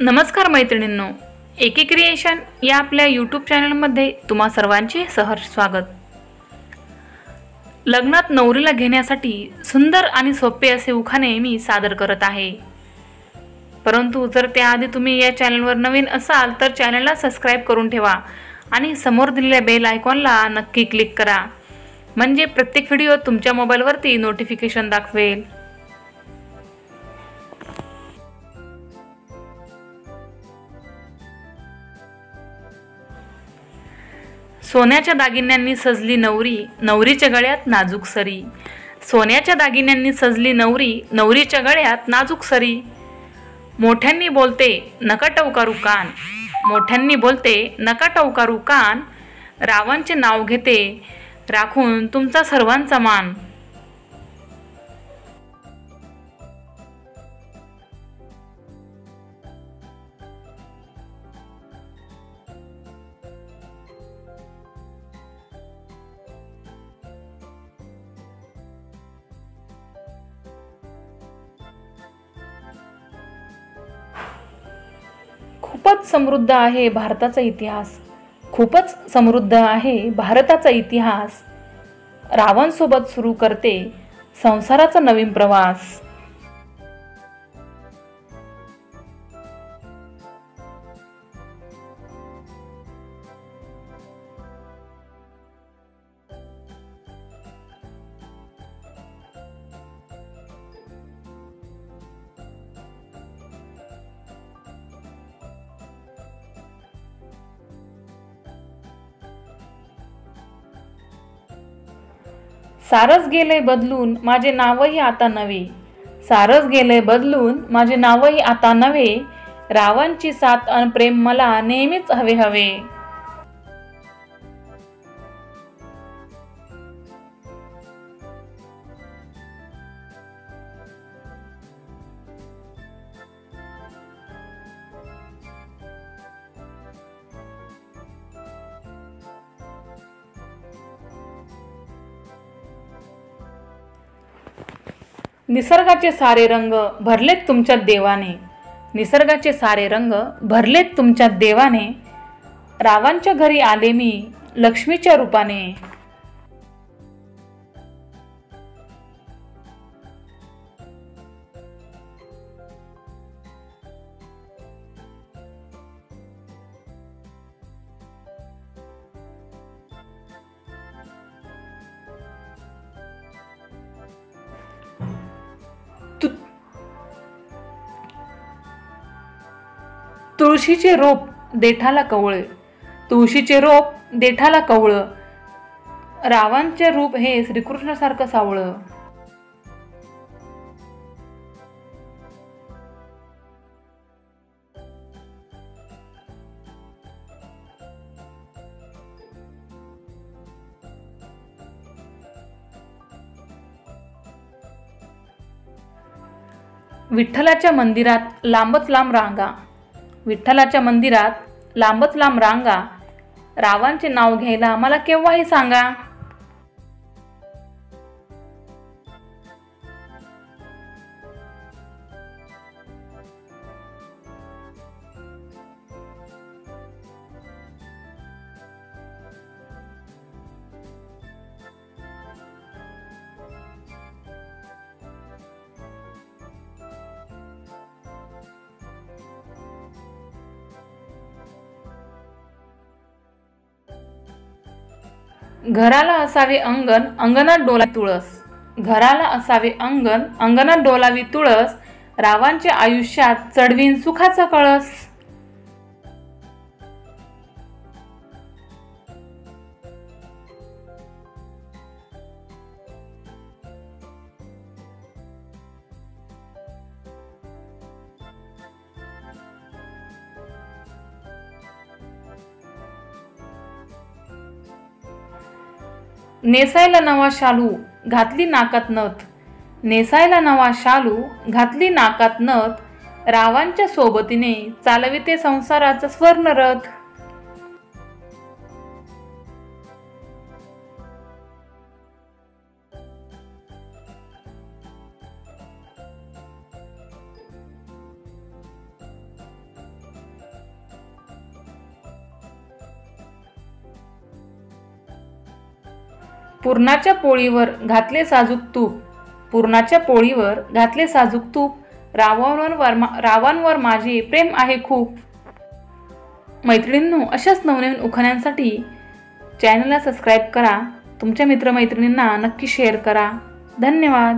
नमस्कार मैत्रिणींनो, एके क्रिएशन या आपल्या यूट्यूब चॅनलमध्ये तुम्हा सर्वांचे सहर्ष स्वागत। लग्नात नवरीला घेण्यासाठी सुंदर आणि सोपे असे उखाणे मी सादर करत आहे। परंतु जर त्याआधी तुम्ही या चॅनलवर नवीन असाल तर चॅनलला सबस्क्राइब करून ठेवा आणि समोर दिलेल्या बेल आयकॉनला नक्की क्लिक करा, म्हणजे प्रत्येक व्हिडिओ तुमच्या मोबाईलवरती नोटिफिकेशन दाखवेल। सोन्याच्या दागिन्यांनी सजली नवरी, नवरीच्या गळ्यात नाजूक सरी। सोन्याच्या दागिन्यांनी सजली नवरी, नवरीच्या गळ्यात नाजूक सरी। मोठ्यांनी बोलते नका टवकारू कान, मोठ्यांनी बोलते नका टवकारू कान। रावांचे नाव घेते राखून तुमचा सर्वांचा मान। खूपच समृद्ध आहे भारताचा इतिहास, खूपच समृद्ध आहे भारताचा इतिहास। रावण सोबत सुरू करते संसाराचा नवीन प्रवास। सारस गेले बदलून माझे नावही आता नवे, सारस गेले बदलून माझे नावही आता नवे। रावांची साथ अन प्रेम मला नेहमीच हवे हवे। निसर्गाचे सारे रंग भरलेत तुमच्यात देवाने, निसर्गाचे सारे रंग भरलेत तुमच्यात देवाने। रावांच्या घरी आले मी लक्ष्मीच्या रूपाने। तुळशीचे रोप देठाला कवळे, तुळशीचे रोप देठाला कवळं। रावांचे रूप हे श्रीकृष्णासारखं सावळं। विठ्ठलाच्या मंदिरात लांबच लांब रांगा, विठ्ठलाच्या मंदिरात लांबच लांब रांगा। रावांचे नाव घ्यायला मला केव्हाही सांगा। घराला असावे अंगण, अंगणात डोलावी तुळस, घराला असावे अंगण, अंगणात डोलावी तुळस। रावांच्या आयुष्यात चढवीन सुखाचा कळस। नेसायला नवा शालू घातली नाकात नथ, नेसायला नवा शालू घातली नाकात नथ। रावांच्या सोबतीने चालविते संसाराचा स्वर्णरथ। पुरणाच्या पोळीवर घातले साजूक तूप, पुरणाच्या पोळीवर घातले साजूक तूप, रावांवर माझे प्रेम आहे खूप. मैत्रिणींनो, अशाच नवनवीन उखाण्यांसाठी चॅनलला सबस्क्राईब करा. तुमच्या मित्रमैत्रिणींना नक्की शेअर करा. धन्यवाद.